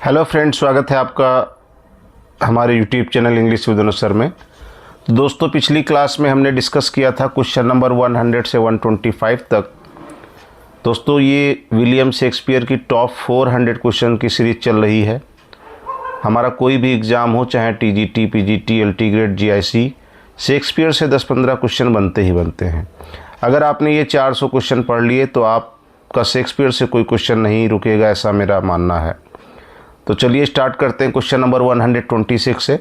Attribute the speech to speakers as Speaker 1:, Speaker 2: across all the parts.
Speaker 1: Hello friends, स्वागत है आपका हमारे YouTube channel English with Anuj sir में। दोस्तों, पिछली क्लास में हमने डिस्कस किया था क्वेश्चन नंबर 100 से 125 तक। दोस्तों, ये विलियम शेक्सपियर की टॉप 400 क्वेश्चन की सीरीज चल रही है। हमारा कोई भी एग्ज़ाम हो, चाहे TGT, PGT, LT grade, GIC, Shakespeare से 10-15 क्वेश्चन बनते ही बनते हैं। अगर आपने ये 400 क्वेश्चन पढ़ लिए तो आपका शेक्सपियर से कोई क्वेश्चन नहीं रुकेगा, ऐसा मेरा मानना है। तो चलिए स्टार्ट करते हैं क्वेश्चन नंबर 126 से।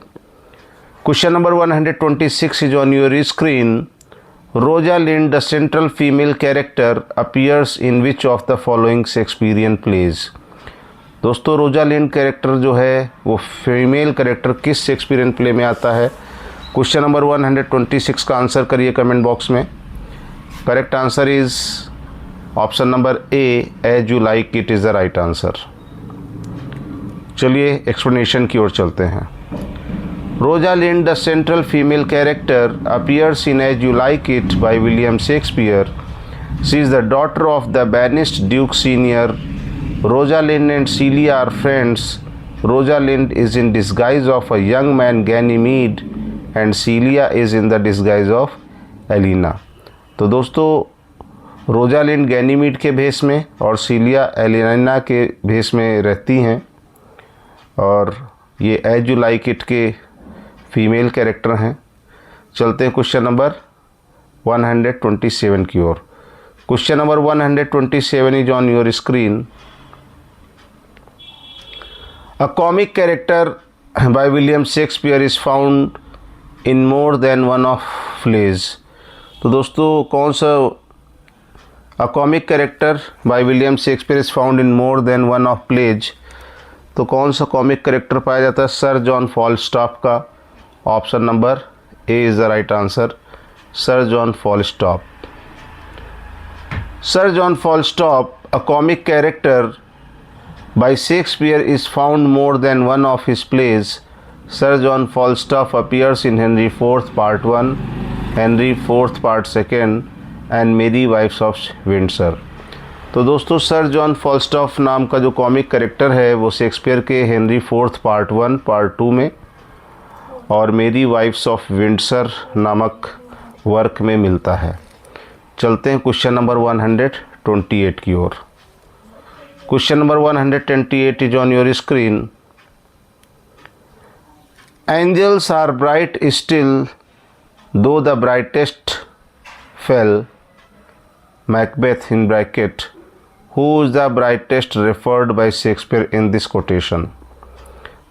Speaker 1: Question number 126 is on your screen. Rosalind, the central female character, appears in which of the following Shakespearean plays. दोस्तों, रोजालिंड कैरेक्टर जो है वो फीमेल कैरेक्टर किस शेक्सपियरियन प्ले में आता है? क्वेश्चन नंबर 126 का आंसर करिए कमेंट बॉक्स में। Correct answer is option number A, as you like it is the right answer. चलिए एक्सप्लेनेशन की ओर चलते हैं। Rosalind, the central female character, appears in as you like it by William Shakespeare. She is the daughter of the banished duke senior. Rosalind and Celia are friends. Rosalind is in disguise of a young man Ganymede and Celia is in the disguise of Elena। तो दोस्तों, Rosalind Ganymede के भेष में और सीलिया Elina के भेष में रहती हैं और ये एज यू लाइक इट के फीमेल कैरेक्टर हैं। चलते हैं क्वेश्चन नंबर 127 की ओर। Question number 127 is on your screen. A comic character by William Shakespeare is found in more than one of plays। तो दोस्तों, कौन सा A comic character by William Shakespeare is found in more than one of plays। तो कौन सा comic character पाया जाता है? सर जॉन फॉलस्टॉप का। Option number A is the right answer, Sir John Falstaff. Sir John Falstaff, a comic character by Shakespeare, is found more than one of his plays। Sir John Falstaff appears in Henry IV Part 1, Henry IV Part 2 and Merry Wives of Windsor। तो दोस्तों, sir John फॉलस्टॉफ नाम का जो comic character है वो Shakespeare के Henry IV Part 1, Part 2 में और मेरी वाइफ्स ऑफ विंडसर नामक वर्क में मिलता है। चलते हैं क्वेश्चन नंबर 128 की ओर। Question number 128 is on your screen. Angels are bright still, though the brightest fell. Macbeth in bracket. Who is the brightest referred by Shakespeare in this quotation?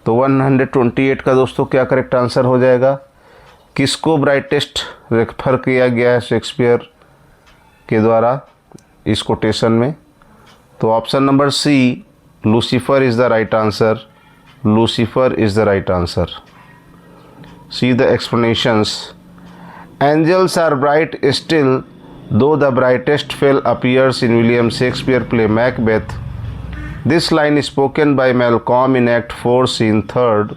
Speaker 1: तो 128 का दोस्तों क्या करेक्ट आंसर हो जाएगा? किसको brightest refer किया गया है शेक्सपियर के द्वारा इस कोटेशन में? तो option number C, Lucifer is the right answer. Lucifer is the right answer. See the explanations. Angels are bright still though the brightest fell appears in William Shakespeare play Macbeth. This line spoken by Malcolm in act 4 scene 3rd।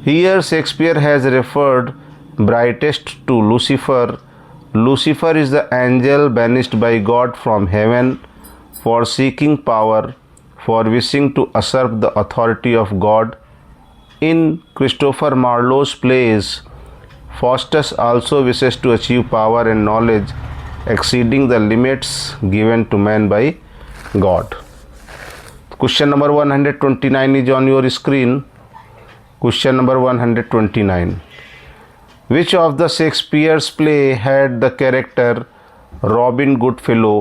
Speaker 1: Here Shakespeare has referred brightest to Lucifer। Lucifer is the angel banished by God from heaven for seeking power, for wishing to usurp the authority of God। In Christopher Marlowe's plays, Faustus also wishes to achieve power and knowledge exceeding the limits given to man by God। Question number 129 is on your screen। Question number 129. Which of the Shakespeare's play had the character Robin Goodfellow?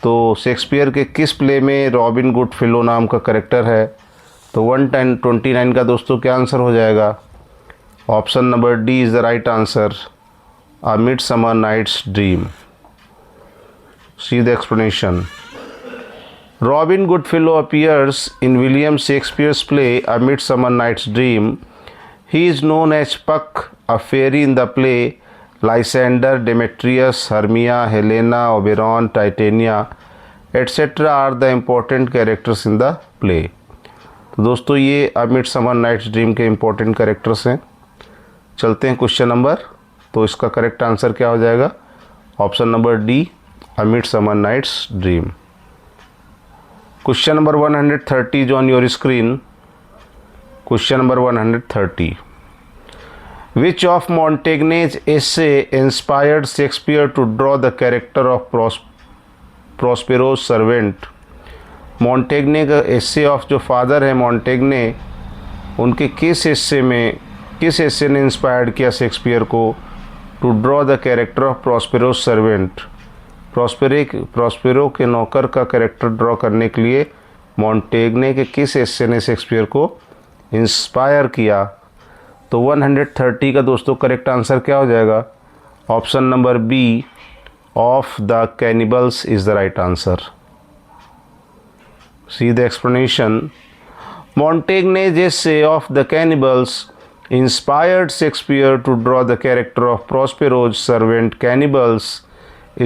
Speaker 1: तो Shakespeare के किस play में robin Goodfellow नाम का character है? तो 129 का दोस्तों क्या आंसर हो जाएगा? Option number D is the right answer, a midsummer night's dream. See the explanation. Robin Goodfellow appears in William Shakespeare's play a midsummer night's dream. He is known as Puck, a fairy in the play. Lysander, Demetrius, Hermia, Helena, Oberon, Titania, etc. are the important characters in the play। तो दोस्तों, ये अ midsummer night's dream के important characters हैं। चलते हैं question number. तो इसका correct answer क्या हो जाएगा? Option number D, a midsummer night's dream. Question number 130 is on your screen. Question number 130. Which of Montaigne's essay inspired Shakespeare to draw the character of Prospero's servant? मॉन्टेग्ने का essay of जो father है मॉन्टेग्ने, उनके किस एसे ने inspired किया Shakespeare को to draw the character of Prospero's servant? Prospero के नौकर का कैरेक्टर ड्रॉ करने के लिए मॉन्टेग्ने के किस एसे ने शेक्सपियर को इंस्पायर किया? तो 130 का दोस्तों करेक्ट आंसर क्या हो जाएगा? Option number B of the cannibals is the right answer. See the explanation. Montaigne's essay of the cannibals inspired Shakespeare to draw the character of Prospero's servant. Cannibals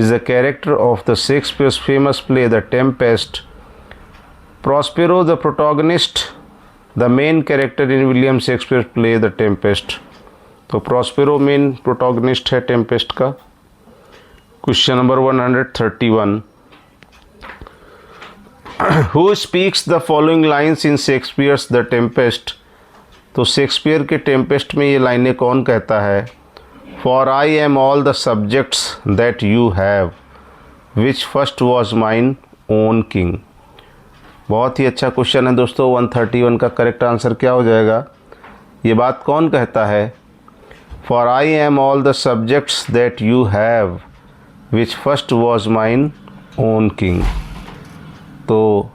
Speaker 1: is the character of the Shakespeare's famous play The Tempest. Prospero, the protagonist, the main character in William Shakespeare's play The Tempest. तो Prospero main protagonist है Tempest का. Question number 131. Who speaks the following lines in Shakespeare's The Tempest? तो Shakespeare के Tempest में ये लाइनें कौन कहता है? For I am all the subjects that you have, which first was mine own king. बहुत ही अच्छा क्वेश्चन है दोस्तों. 131 का करेक्ट आंसर क्या हो जाएगा? ये बात कौन कहता है? For I am all the subjects that you have, which first was mine own king. तो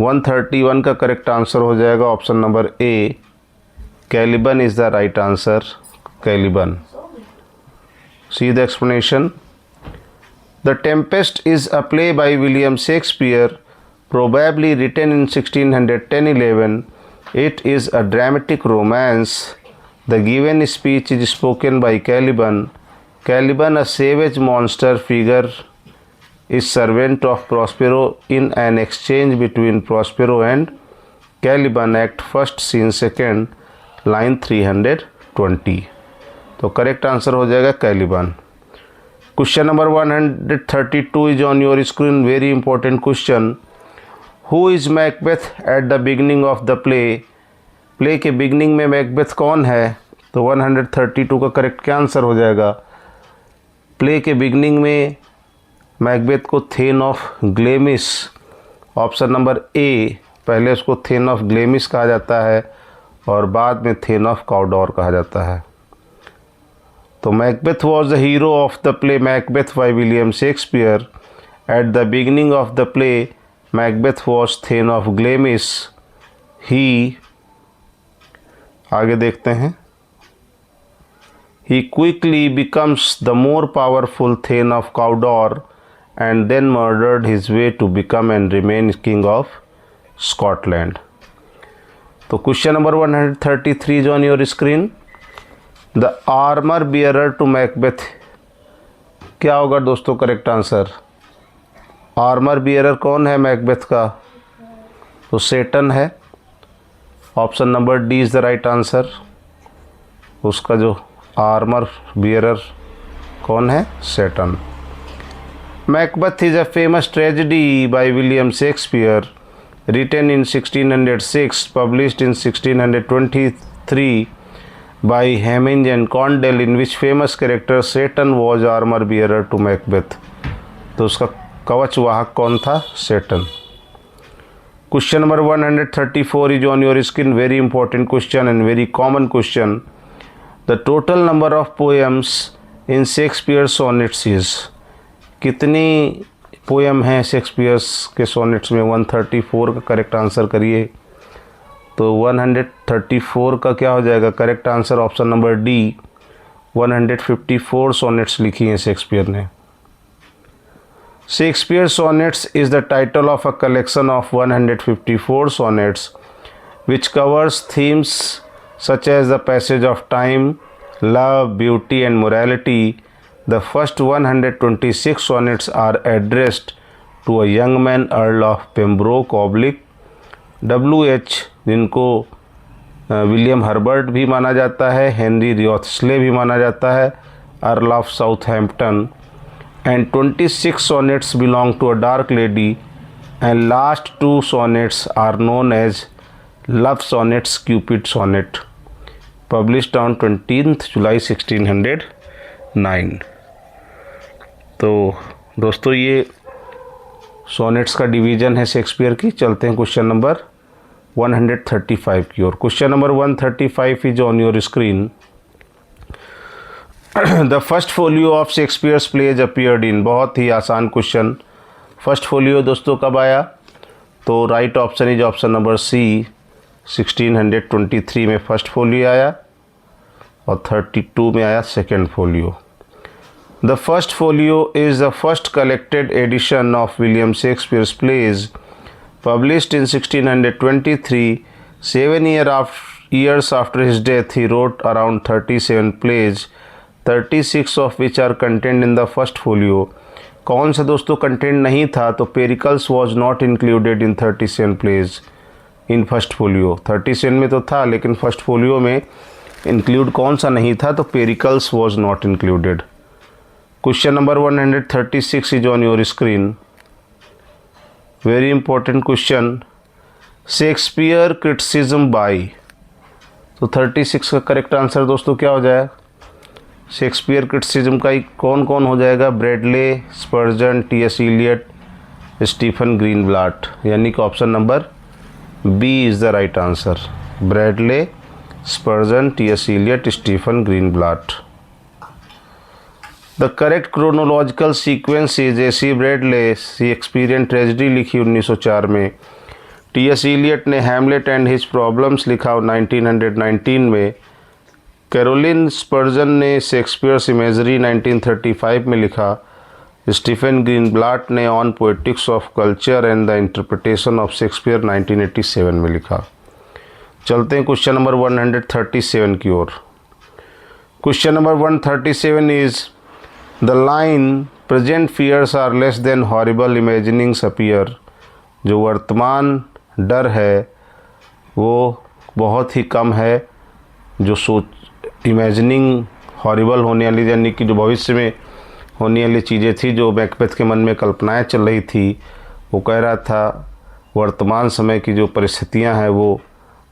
Speaker 1: 131 का करेक्ट आंसर हो जाएगा option number A, Caliban is the right answer. Caliban. C the explanation. The Tempest is a play by William Shakespeare, probably written in 1610-11. It is a dramatic romance. The given speech is spoken by Caliban. Caliban, a savage monster figure, is servant of Prospero. In an exchange between Prospero and Caliban, act first, scene second, line 320. तो correct answer हो जाएगा Caliban. Question number 132 is on your screen. Very important question. Who is Macbeth at the beginning of the play? Play के beginning में Macbeth कौन है? तो 132 का correct क्या आंसर हो जाएगा? प्ले के बिगनिंग में मैकबेथ को thane of Glamis, option number A, पहले उसको थेन ऑफ ग्लेमिस कहा जाता है और बाद में थेन ऑफ काउडोर कहा जाता है. तो Macbeth was the hero of the play Macbeth by William Shakespeare. At the beginning of the play Macbeth was thane of Glamis. ही, आगे देखते हैं. He quickly becomes the more powerful Thane of Cawdor and then murdered his way to become and remain king of Scotland. तो question number 133 is on your screen. The armor bearer to Macbeth. क्या होगा दोस्तों correct answer? Armour bearer कौन है Macbeth का? तो सेटन है. Option number D is the right answer. उसका जो आर्मर बियरर कौन है? सेटन. Macbeth is a famous tragedy by William Shakespeare, written in 1606, published in 1623 by Hemming and Condell, in which famous character Satan was armor bearer to Macbeth. तो उसका कवच वाहक कौन था? Seyton. Question number 134 is on your screen. Very important question and very common question. The total number of poems in Shakespeare's sonnets is. कितनी poem हैं Shakespeare's के sonnets में? 134 का करेक्ट आंसर करिए. तो 134 का क्या हो जाएगा correct answer? Option number D, 154 sonnets लिखी हैं शेक्सपियर ने. Shakespeare sonnets is the title of a collection of 154 sonnets which covers themes such as the passage of time, love, beauty and morality. The first 126 sonnets are addressed to a young man, Earl of Pembroke W.H., जिनको William Herbert भी माना जाता है, Henry रियोथस्ले भी माना जाता है, earl of Southampton. And 26 sonnets belong to a dark lady and last two sonnets are known as love sonnets, Cupid sonnet, published on 20th July 1609। तो दोस्तों ये सोनेट्स का डिवीज़न है शेक्सपियर की। चलते हैं क्वेश्चन नंबर 135 की ओर। Question number 135 is on your screen. The first folio of Shakespeare's plays appeared in. बहुत ही आसान क्वेश्चन। फर्स्ट फोलियो दोस्तों कब आया? तो right option is option number C, 1623 में फर्स्ट फोलियो आया और 32 में आया second folio. The first folio is the first collected edition of William Shakespeare's plays published in 1623. 7 years after his death, he wrote around 37 plays, 36 of which are contained in the first folio. कौन सा दोस्तों content नहीं था? तो Pericles was not included in 37 plays in first folio. 37 में तो था लेकिन फर्स्ट फोलियो में इंक्लूड कौन सा नहीं था? तो Pericles was not included. Question number 136 is on your screen. Very important question. Shakespeare criticism by. तो 36 का करेक्ट आंसर दोस्तों क्या हो जाएगा? शेक्सपियर क्रिटिसिज्म का कौन कौन हो जाएगा? Bradley, Spurgeon, T S. Eliot, Stephen Greenblatt, यानी कि option number B is the right answer. Bradley, Spurgeon, T S. Eliot, Stephen Greenblatt. The correct chronological sequence is A C. Bradley Shakespearean tragedy लिखी 1904 में। टी.एस. इलियट ने हैमलेट एंड हिज प्रॉब्लम्स लिखा 1919 में। Caroline स्पर्जन ने Shakespeare's imagery 1935 में लिखा। Stephen Greenblatt ने on poetics of culture and the interpretation of Shakespeare 1987 में लिखा। चलते हैं क्वेश्चन नंबर 137 की ओर। Question number 137 is the line present fears are less than horrible imaginings appear. जो वर्तमान डर है वो बहुत ही कम है। जो सोच इमेजिनिंग हॉरिबल होने वाली, यानी कि जो भविष्य में होने वाली चीज़ें थी, जो मैकबेथ के मन में कल्पनाएं चल रही थी, वो कह रहा था वर्तमान समय की जो परिस्थितियां हैं वो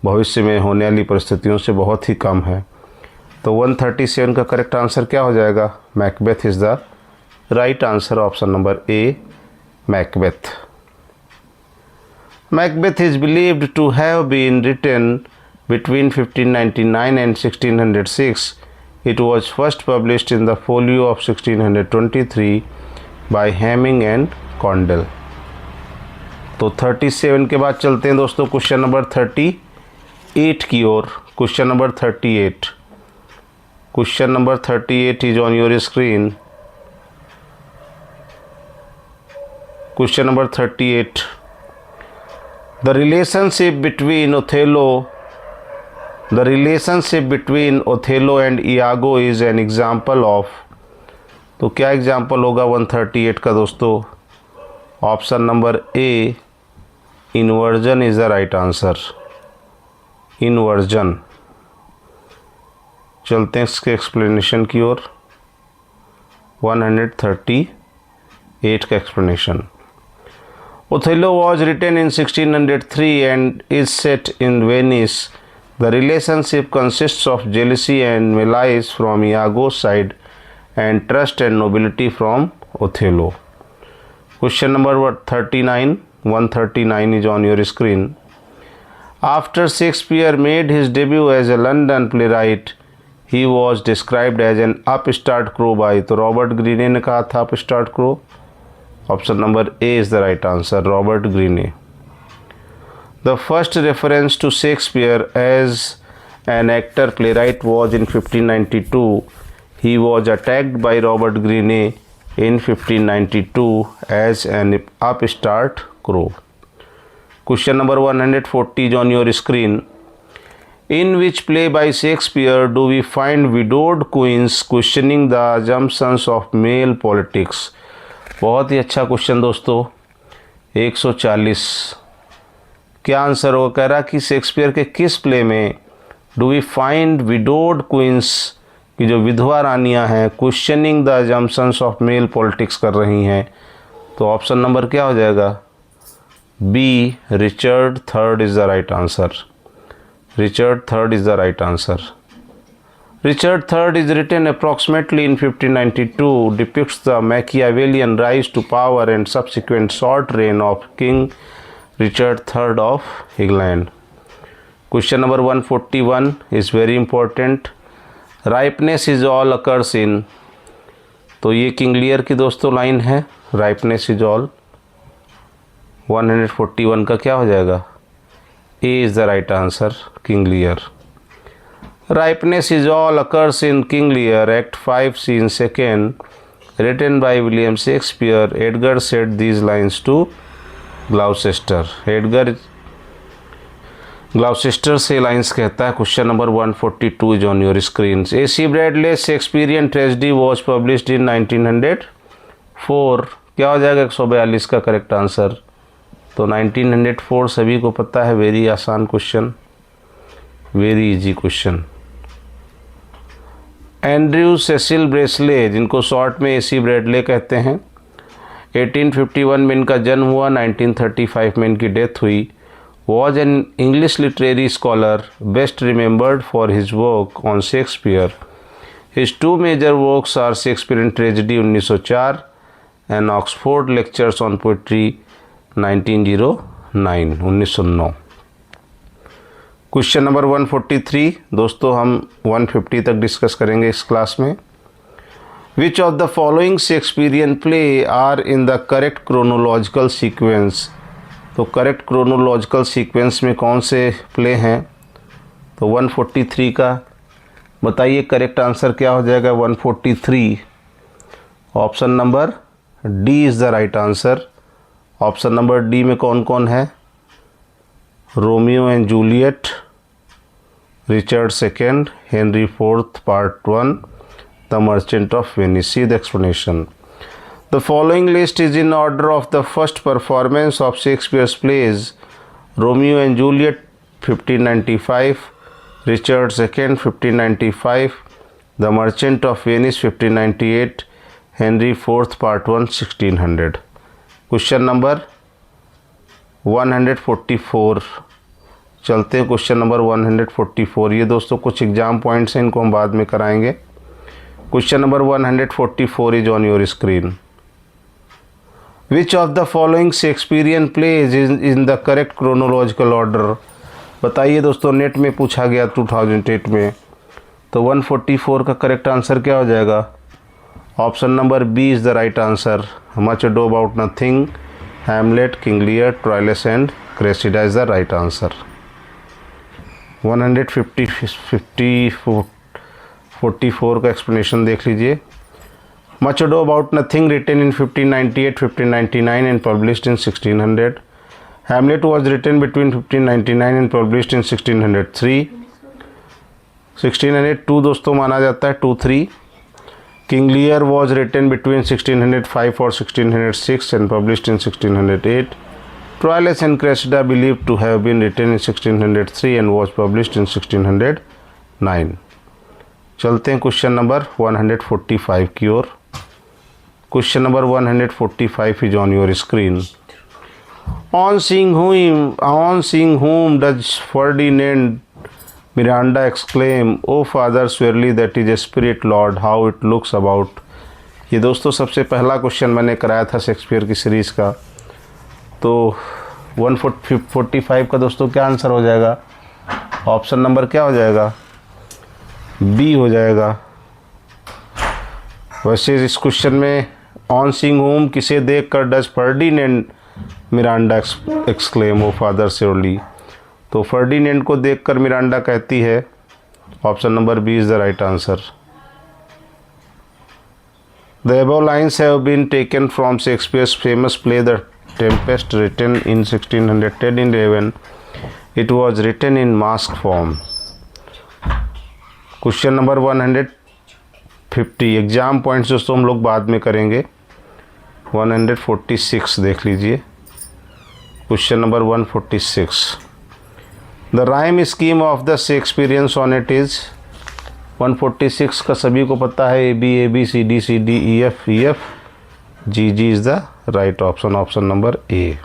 Speaker 1: भविष्य में होने वाली परिस्थितियों से बहुत ही कम है। तो 137 का करेक्ट आंसर क्या हो जाएगा? Macbeth is the right answer, option number A, Macbeth. Macbeth is believed to have been written between 1599 and 1606. It was first published in the folio of 1623 by Hamming and Condell. तो 37 के बाद चलते हैं दोस्तों question number 38 की ओर। Question number 38। Question number 38 is on your screen. Question number 38। The relationship between Othello and Iago is an example of। तो क्या एग्जाम्पल होगा 138 का दोस्तों? Option number A, inversion is the right answer. Inversion. चलते हैं इसके एक्सप्लेनेशन की ओर। 138 का explanation. Othello was written in 1603 and is set in Venice. The relationship consists of jealousy and malice from Iago's side and trust and nobility from Othello. Question number 39. 139 is on your screen. After Shakespeare made his debut as a London playwright, he was described as an upstart crow by। तो Robert Greene ने कहा था upstart crow। Option number A is the right answer, Robert Greene. The first reference to Shakespeare as an actor playwright was in 1592। He was attacked by Robert Greene in 1592 as an upstart crow. Question number 140 on your screen. In which play by Shakespeare do we find widowed queens questioning the assumptions of male politics? बहुत ही अच्छा question दोस्तों। 140 क्या answer होगा? कह रहा कि Shakespeare के किस प्ले में do we find widowed queens की जो विधवा रानियां हैं questioning the assumptions of male politics कर रही हैं। तो ऑप्शन नंबर क्या हो जाएगा? B. Richard III is the right answer. Richard III is the right answer. Richard III is written approximately in 1592, depicts the Machiavellian rise to power and subsequent short reign of King Richard III of England. Question number 141 is very important. Ripeness is all occurs in, तो ये King Lear की दोस्तों line है. राइपनेस is all. 141 का क्या हो जाएगा? ए is the right answer, King Lear. Ripeness is all occurs in King Lear, Act 5, Scene 2nd, written by William Shakespeare. Edgar said these lines to Gloucester. Edgar Gloucester से lines कहता है. Question number 142 is on your screens. A.C. Bradley's Shakespearean tragedy was published in 1904. क्या हो जाएगा 142 का correct answer? तो 1904 सभी को पता है. वेरी आसान question, very easy question. Andrew Cecil Bradley, जिनको शॉर्ट में एसी ब्रैडले कहते हैं, 1851 में इनका जन्म हुआ, 1935 में इनकी डेथ हुई. Was an English literary scholar, best remembered for his work on Shakespeare. His two major works are Shakespearean tragedy 1904 and Oxford lectures on poetry 1909. Question number 143 दोस्तों हम 150 तक डिस्कस करेंगे इस क्लास में. Which of the following Shakespearean play are in the correct chronological sequence. तो correct chronological sequence में कौन से प्ले हैं? तो 143 का बताइए करेक्ट आंसर क्या हो जाएगा? 143 option number D is the right answer. Option number D में कौन कौन है? Romeo and Juliet, Richard second, Henry fourth part 1, the merchant of Venice. See the explanation. The following list is in order of the first performance of Shakespeare's plays. Romeo and Juliet 1595, Richard second 1595, the merchant of Venice 1598, Henry fourth part 1 1600. Question number 144 चलते हैं. Question number 144 ये दोस्तों कुछ exam points हैं, इनको हम बाद में कराएंगे. Question number 144 is on your screen. Which of the following Shakespearean plays in the correct chronological order. बताइए दोस्तों, नेट में पूछा गया 2008 में. तो 144 का करेक्ट आंसर क्या हो जाएगा? Option number B is the right answer. Much ado about nothing, Hamlet, King Lear, Troilus and Cressida is the right answer. 144 का एक्सप्लेनेशन देख लीजिए. Much ado about nothing written in 1598, 1599 and published in 1600. Hamlet was written between 1599 and published in 1603. 1602 दोस्तों माना जाता है, 23. King Lear was written between 1605 or 1606 and published in 1608. Troilus and Cressida believed to have been written in 1603 and was published in 1609. चलते हैं question number 145 की ओर. Question number 145 is on your screen. On seeing whom does Ferdinand Miranda exclaim, "Oh father, surely that is a spirit, Lord, how it looks about." ये दोस्तों सबसे पहला question मैंने कराया था शेक्सपियर की सीरीज़ का. तो 145 का दोस्तों क्या आंसर हो जाएगा? ऑप्शन नंबर क्या हो जाएगा? बी हो जाएगा. वैसे इस क्वेश्चन में ऑन सीइंग होम किसे देख कर does Ferdinand Miranda exclaim O father surely. तो फर्डिनेंड को देखकर मिरांडा कहती है. Option number B is the right answer. The above lines have been taken from Shakespeare's famous play The Tempest, written in 1610. It was written in mask form. Question number 150 exam points दोस्तों हम लोग बाद में करेंगे. 146 देख लीजिए. Question number 146. The rhyme scheme of the Shakespearean sonnet is. 146 का सभी को पता है. A B C D E F G is the right option. Option number A.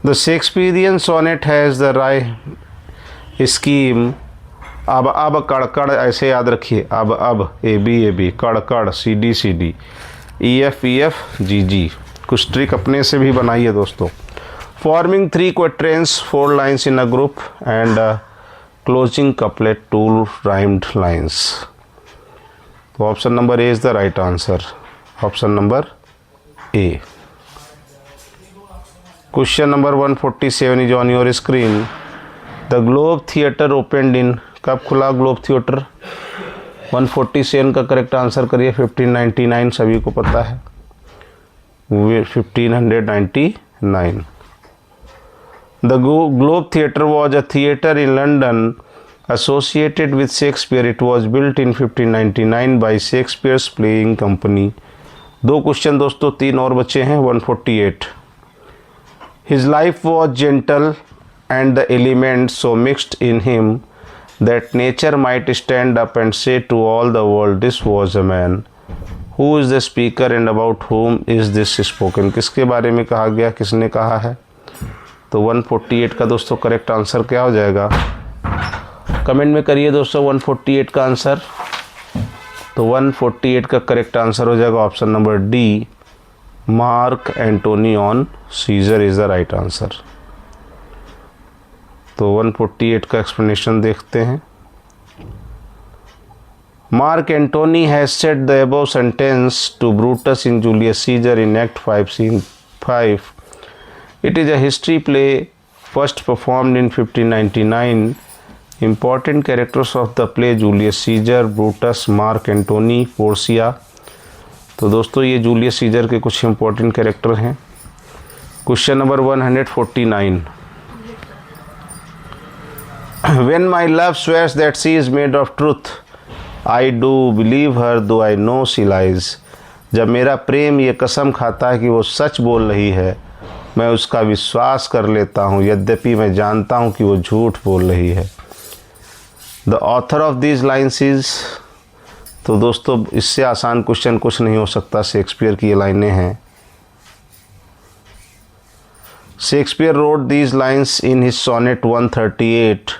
Speaker 1: The Shakespearean sonnet has the rhyme scheme. अब कड़ ऐसे याद रखिए, अब ए बी कड़ सी डी ई एफ जी। कुछ ट्रिक अपने से भी बनाइए दोस्तों। Forming 3 quatrains 4 lines in a group and closing couplet 2 rhymed lines. तो option number A is the right answer, option number A. Question number 147 is on your screen. The Globe theatre opened in, कब खुला globe theatre? 147 का correct answer करिए। 1599 सभी को पता है, 1599। The Globe theatre was a theatre in London associated with Shakespeare. It was built in 1599 by Shakespeare's playing company। 2 question दोस्तों, 3 और बचे हैं। 148 His life was gentle and the elements so mixed in him that nature might stand up and say to all the world, this was a man। Who is the speaker and about whom is this spoken? किसके बारे में कहा गया, किसने कहा है? तो 148 का दोस्तों करेक्ट आंसर क्या हो जाएगा? कमेंट में करिए दोस्तों 148 का आंसर। तो 148 का करेक्ट आंसर हो जाएगा option number D, Mark Antony on Caesar is the right answer. तो 148 का एक्सप्लेनेशन देखते हैं। Mark Antony has said the above sentence to Brutus in Julius Caesar in act 5 scene 5। It is a history play first performed in 1599। Important characters of the play Julius Caesar, Brutus, Mark Antony, Portia. तो दोस्तों ये Julius Caesar के कुछ important character हैं। Question number 149 When my love swears that she is made of truth, I do believe her though I know she lies। जब मेरा प्रेम ये कसम खाता है कि वो सच बोल रही है, मैं उसका विश्वास कर लेता हूँ यद्यपि मैं जानता हूँ कि वो झूठ बोल रही है। The author of these lines is, तो दोस्तों इससे आसान क्वेश्चन कुछ नहीं हो सकता। शेक्सपियर की ये लाइनें हैं। Shakespeare wrote these lines in his sonnet 138।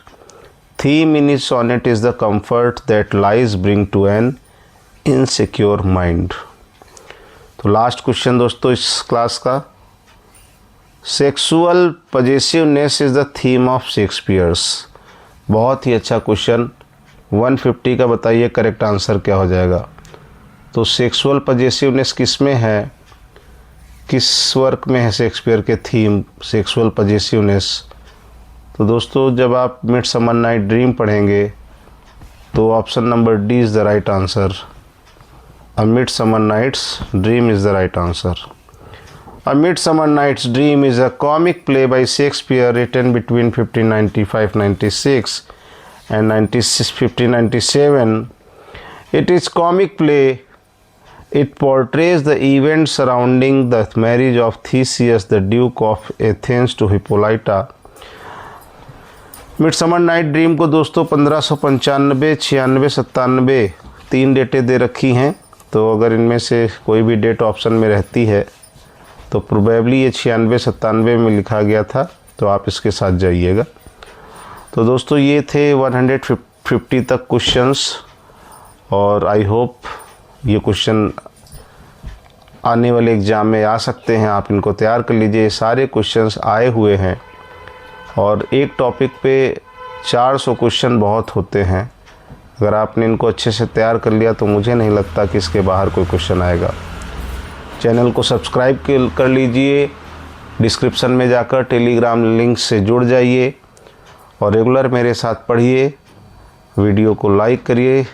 Speaker 1: Theme in his sonnet is the comfort that lies bring to an insecure mind. तो लास्ट क्वेश्चन दोस्तों इस क्लास का, sexual possessiveness is the theme of Shakespeare's. बहुत ही अच्छा question. 150 का बताइए correct answer क्या हो जाएगा? तो सेक्सुअल पजेसिवनेस किस में है, किस वर्क में है शेक्सपियर के थीम सेक्सुअल पजेसिवनेस? तो दोस्तों जब आप मिडसमर नाइट ड्रीम पढ़ेंगे तो option number D is the right answer. A midsummer night's dream is the right answer. A Midsummer Night's Dream is a comic play by Shakespeare written between 1595-96 and 1597. It is comic play. It portrays the events surrounding the marriage of Theseus, the Duke of Athens, to Hippolyta। Midsummer night dream को दोस्तों 1595, 96, 97 3 डेटें दे रखी हैं। तो अगर इनमें से कोई भी डेट ऑप्शन में रहती है तो प्रोबेबली ये 96, 97 में लिखा गया था, तो आप इसके साथ जाइएगा। तो दोस्तों ये थे 150 तक क्वेश्चंस, और आई होप ये क्वेश्चन आने वाले एग्ज़ाम में आ सकते हैं। आप इनको तैयार कर लीजिए। सारे क्वेश्चंस आए हुए हैं और एक टॉपिक पे 400 क्वेश्चन बहुत होते हैं। अगर आपने इनको अच्छे से तैयार कर लिया तो मुझे नहीं लगता कि इसके बाहर कोई क्वेश्चन आएगा। चैनल को सब्सक्राइब कर लीजिए, डिस्क्रिप्शन में जाकर टेलीग्राम लिंक से जुड़ जाइए और रेगुलर मेरे साथ पढ़िए। वीडियो को लाइक करिए,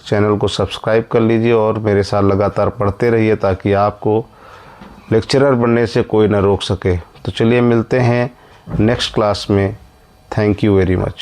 Speaker 1: चैनल को सब्सक्राइब कर लीजिए और मेरे साथ लगातार पढ़ते रहिए ताकि आपको लेक्चरर बनने से कोई ना रोक सके। तो चलिए मिलते हैं नेक्स्ट क्लास में। Thank you very much.